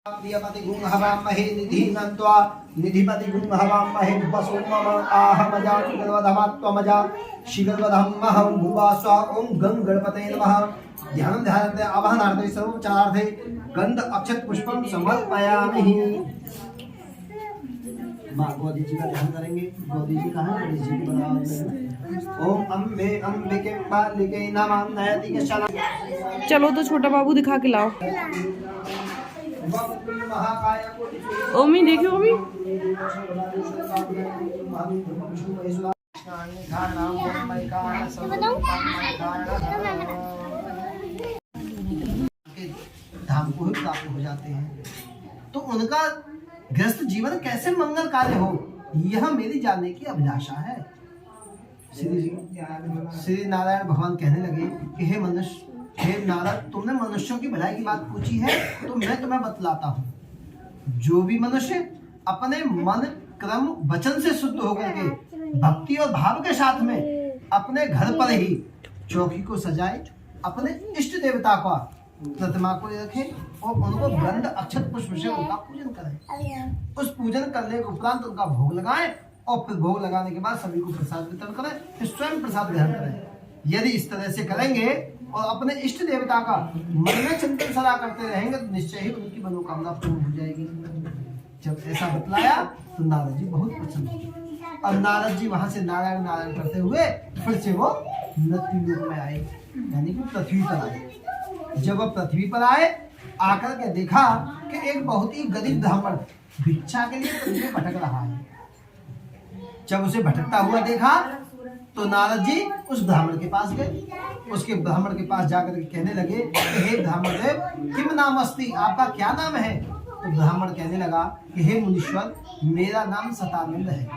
प्रियपति गुं हवामहे निधिनन्त्वा निधिपति गुं हवामहे वसो मम आहमजा शिगर्वधमात्वमजा शिगर्वधमहं भुवास्वा ओम गं गणपतये नमः। ध्यानं ध्यानते आवाहनार्थे सर्वोपचारार्थे गंध अक्षत पुष्पम समर्पयामि। माँ गौरी जी का ध्यान करेंगे। गौरी जी कहाँ है? गौरी जी की बनावट। ओम अम्बे अम्बिके बालिके नमः नयति के शरण। चलो तो छोटा बाबू दिखा के लाओ। ओमी देखियो ओमी। धाम को ही प्राप्त हो जाते हैं तो उनका गृहस्थ जीवन कैसे मंगल कार्य हो, यह मेरी जानने की अभिलाषा है। श्री नारायण भगवान कहने लगे कि हे मनुष्य, हे नारद, तुमने मनुष्यों की भलाई की बात पूछी है तो मैं तुम्हें बतलाता हूँ। जो भी मनुष्य अपने मन क्रम वचन से शुद्ध होकर के भक्ति और भाव के साथ में अपने घर पर ही चौकी को सजाए, अपने इष्ट देवता का प्रतिमा को रखे और उनको गंध अक्षत पुष्प से उनका पूजन करें। उस पूजन करने के उपरांत उनका भोग लगाएं और फिर भोग लगाने के बाद सभी को प्रसाद वितरण करें, फिर स्वयं प्रसाद ग्रहण करें। यदि इस तरह से करेंगे और अपने इष्ट देवता का मन में चिंतन सदा करते रहेंगे तो निश्चय ही उनकी मनोकामना पूर्ण हो जाएगी। जब ऐसा बतलाया तो नारद जी बहुत प्रसन्न हुए और नारद जी वहां से नारायण नारायण करते हुए फिर से वो मृत्यु लोक में आए, यानी कि पृथ्वी पर आए। जब वह पृथ्वी पर आए, आकर के देखा कि एक बहुत ही गरीब ब्राह्मण भिक्षा के लिए पृथ्वी में भटक रहा है। जब उसे भटकता हुआ देखा तो नारद जी उस ब्राह्मण के पास गए। उसके ब्राह्मण के पास जाकर के कहने लगे कि हे ब्राह्मण देव, किम नाम अस्ति, आपका क्या नाम है? तो ब्राह्मण कहने लगा कि हे मुनीश्वर, मेरा नाम सतानंद है।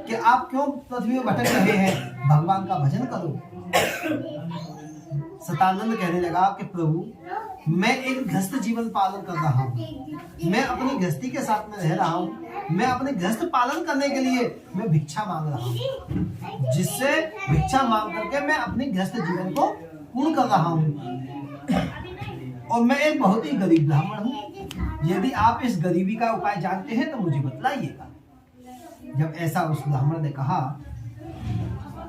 कि आप क्यों पृथ्वी में भटक रहे हैं? भगवान का भजन करो। सतानंद कहने लगा कि प्रभु, मैं एक गृहस्थ जीवन पालन कर रहा हूँ, मैं अपनी गृहस्थी के साथ में रह रहा हूँ, मैं अपने गृहस्थ पालन करने के लिए मैं भिक्षा मांग रहा हूँ, जिससे भिक्षा मांग करके मैं अपने गृहस्थ जीवन को पूर्ण कर रहा हूँ और मैं एक बहुत ही गरीब ब्राह्मण हूँ। यदि आप इस गरीबी का उपाय जानते हैं तो मुझे बतलाइएगा। जब ऐसा उस ब्राह्मण ने कहा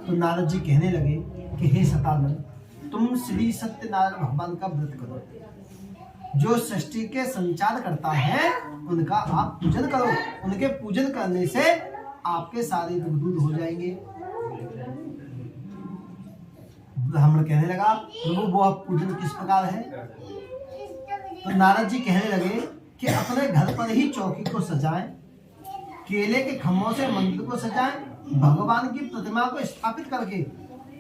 तो नारद जी कहने लगे कि हे सतानंद, तुम श्री सत्यनारायण भगवान का व्रत करो। जो सृष्टि के संचार करता है उनका आप पूजन करो। उनके पूजन करने से आपके सारे दुख दूर हो जाएंगे। ब्राह्मण कहने लगा, प्रभु वो आप पूजन किस प्रकार है? तो नारद जी कहने लगे कि अपने घर पर ही चौकी को सजाएं, केले के खम्भों से मंदिर को सजाएं, भगवान की प्रतिमा को स्थापित करके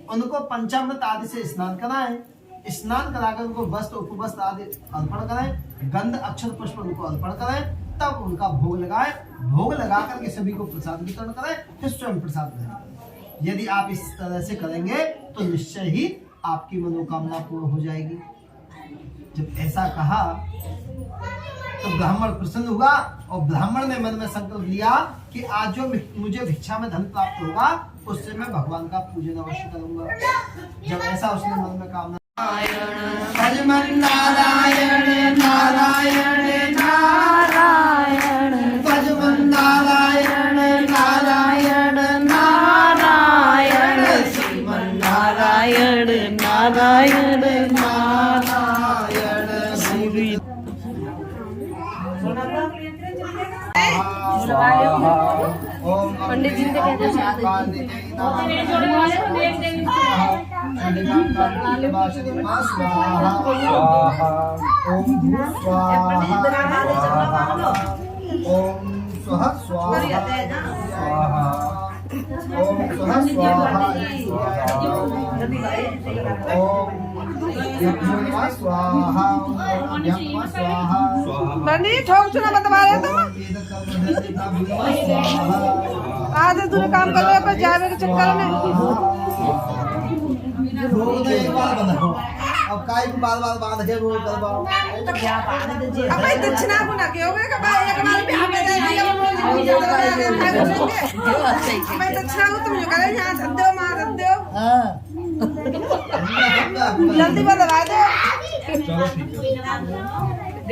उनको पंचामृत आदि से स्नान कराएं, स्नान कराकर उनको वस्त्र उपवस्त्र आदि अर्पण करें, गंध अक्षत पुष्प उनको अर्पण करें, तब उनका भोग लगाएं। भोग लगा करके सभी को प्रसाद वितरण करें, फिर स्वयं प्रसाद ग्रहण करें। यदि आप इस तरह से करेंगे तो निश्चय ही आपकी मनोकामना पूर्ण हो जाएगी। जब ऐसा कहा तो ब्राह्मण प्रसन्न हुआ और ब्राह्मण ने मन में संकल्प लिया कि आज जो मुझे भिक्षा में धन प्राप्त होगा उससे मैं भगवान का पूजन अवश्य करूंगा। जब ऐसा उसने मन में कामना, भजमन नारायण नारायण नारायण, भजमन नारायण नारायण नारायण, श्रीमन नारायण नारायण नारायण श्री। पंडित जी ने कहते हैं ओम स्वः स्वाहा ओम स्वः स्वाहा स्वाहा स्वाहा। पंडित ठोक सुना बता रहे तो आधे दूर काम कर रहे पर जावे के चक्कर में अब काई को बार बार बांध के वो करवाओ। अब भाई दक्षिणा को ना क्यों एक बार भी हमें दे दिया मैं दक्षिणा को तुम जो करे यहां धंधे मां धंधे हां जल्दी बता दो। चलो ठीक है।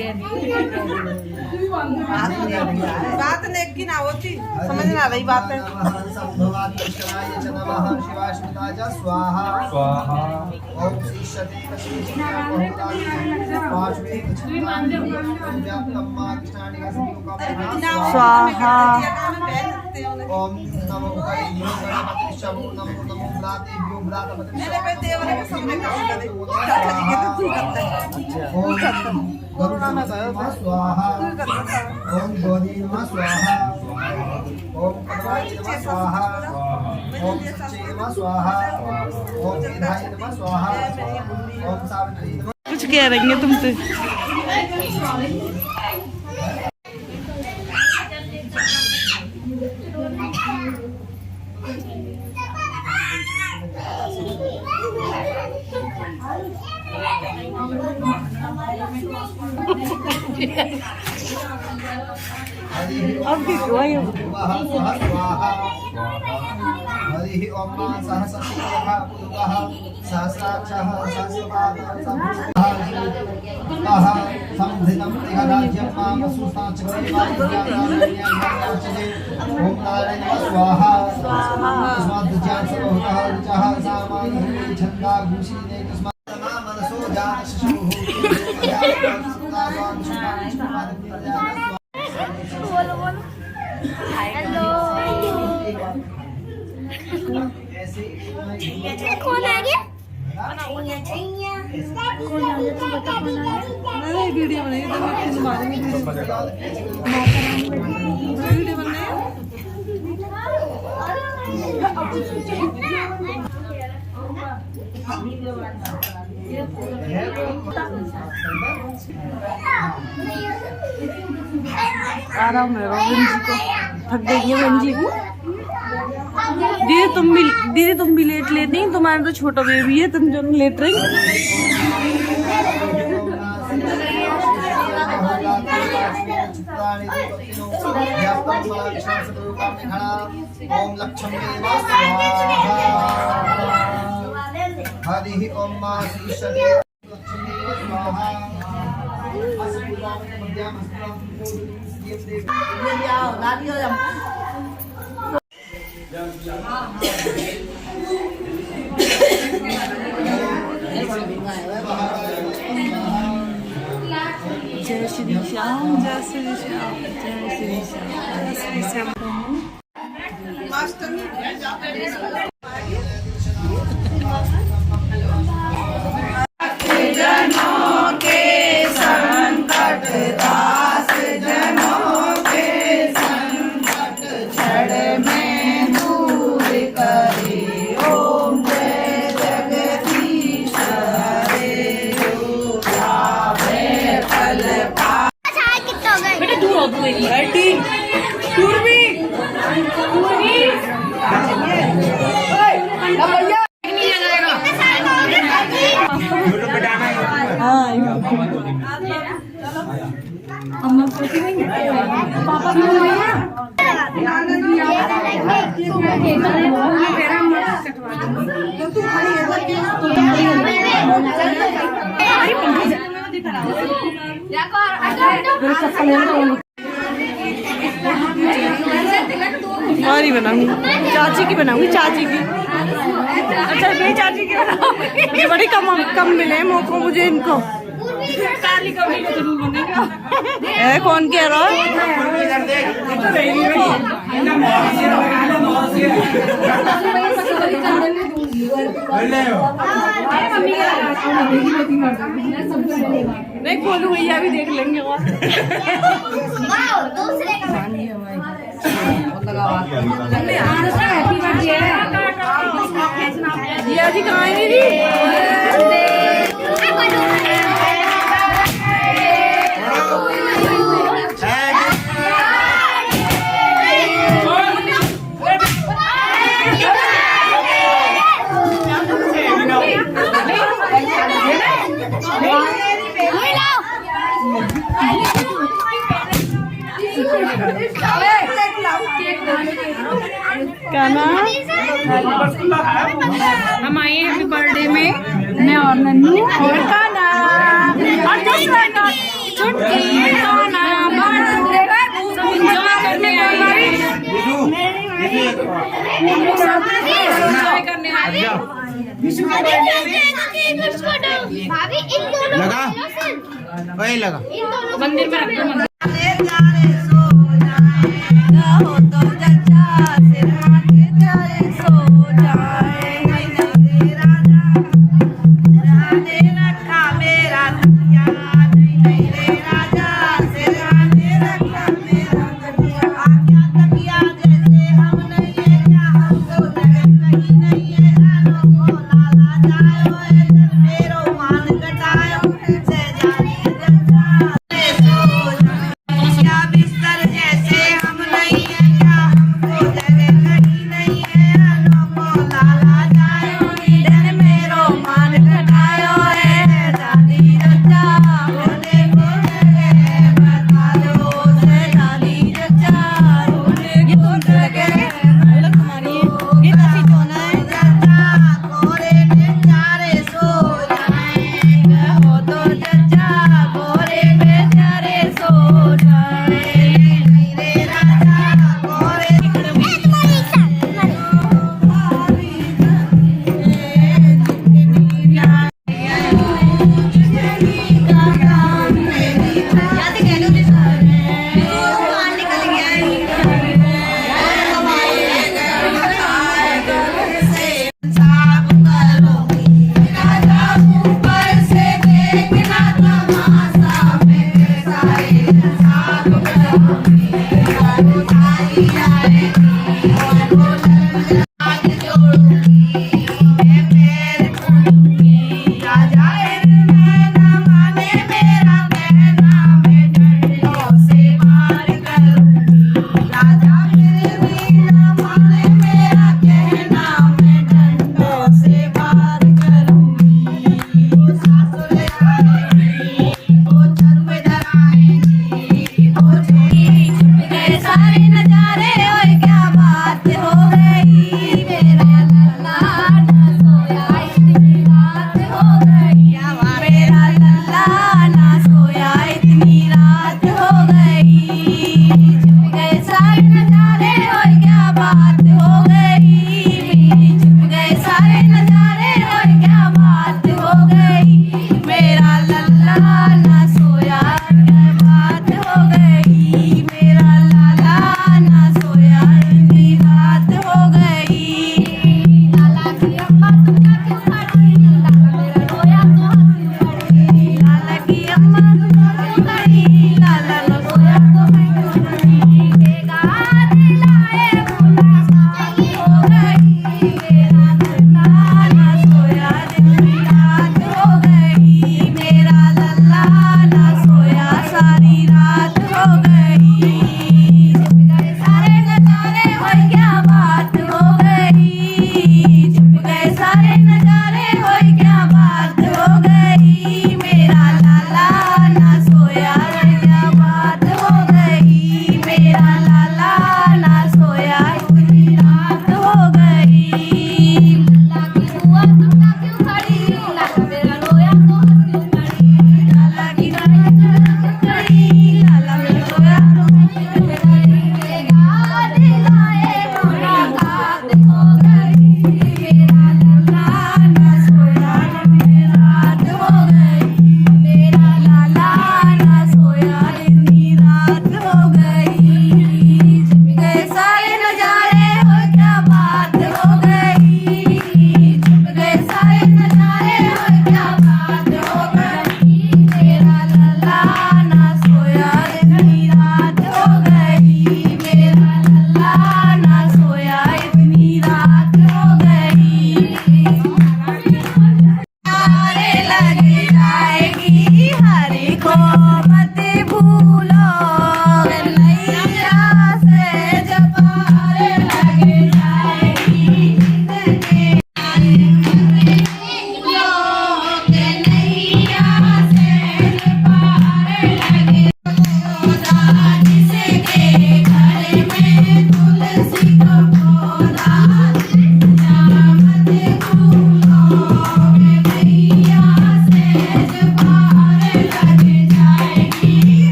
बात नेक की ना होती, समझ ना रही बात है। स्वाहा स्वाहा ओम श्री शते स्वाहा ओम नमो गणपतिश्चो नमो नमो व्रातेभ्यो मेरे पे देव ने सामने काम करे ओम गरुड़ाय स्वाहा ओम गौरी नमः स्वाहा ओम पद्माय नमः स्वाहा ओम सच्चे नमः स्वाहा ओम विधाय नमः स्वाहा ओम सावित्री नमः। कुछ कह रही है तुमसे। हरि ओम सहस्रः पुरुषः सहस्राक्षः सहस्रपादः सहस्रपादः संभृतं त्रिगदाज्यं मामसुस्ताचक्रेवादिज्ञानान्यान्याचते ओम नारायण स्वाहा स्वाहा सर्वभूतः रुचः सामान्ये छन्दा घुषीने तस्मात् मनसो जात शिशुः कौन आ गया? नहीं वीडियो बनाई तो मैं खुद मारूंगी वीडियो बनाई। आराम है बहन जी को, थक गई है बहन जी। दीदी तुम भी लेट लेती, तुम्हारा तो छोटा बेबी है, तुम जो लेट रही। ओम लक्ष्मी हरि ओम मा श्री शते लक्ष्मी स्वाहा जय श्री श्याम, जय श्री श्याम, जय श्री श्याम, जय श्री श्याम। हमारी बनाऊंगी, चाची की बनाऊंगी, चाची की। अच्छा मेरी चाची की बनाऊंगी। ये बड़ी कम मिले मौका मुझे इनको। काली का वीडियो जरूर बनेगा। कौन कह रहा है? नहीं खोलू भैया भी देख लेंगे। ये अभी कहाँ है दीदी? हम आए हैप्पी बर्थडे में, मैं और नन्नू और काना और दूसरा भाभी इन दोनों लगा वही लगा इन दोनों मंदिर में रख दो।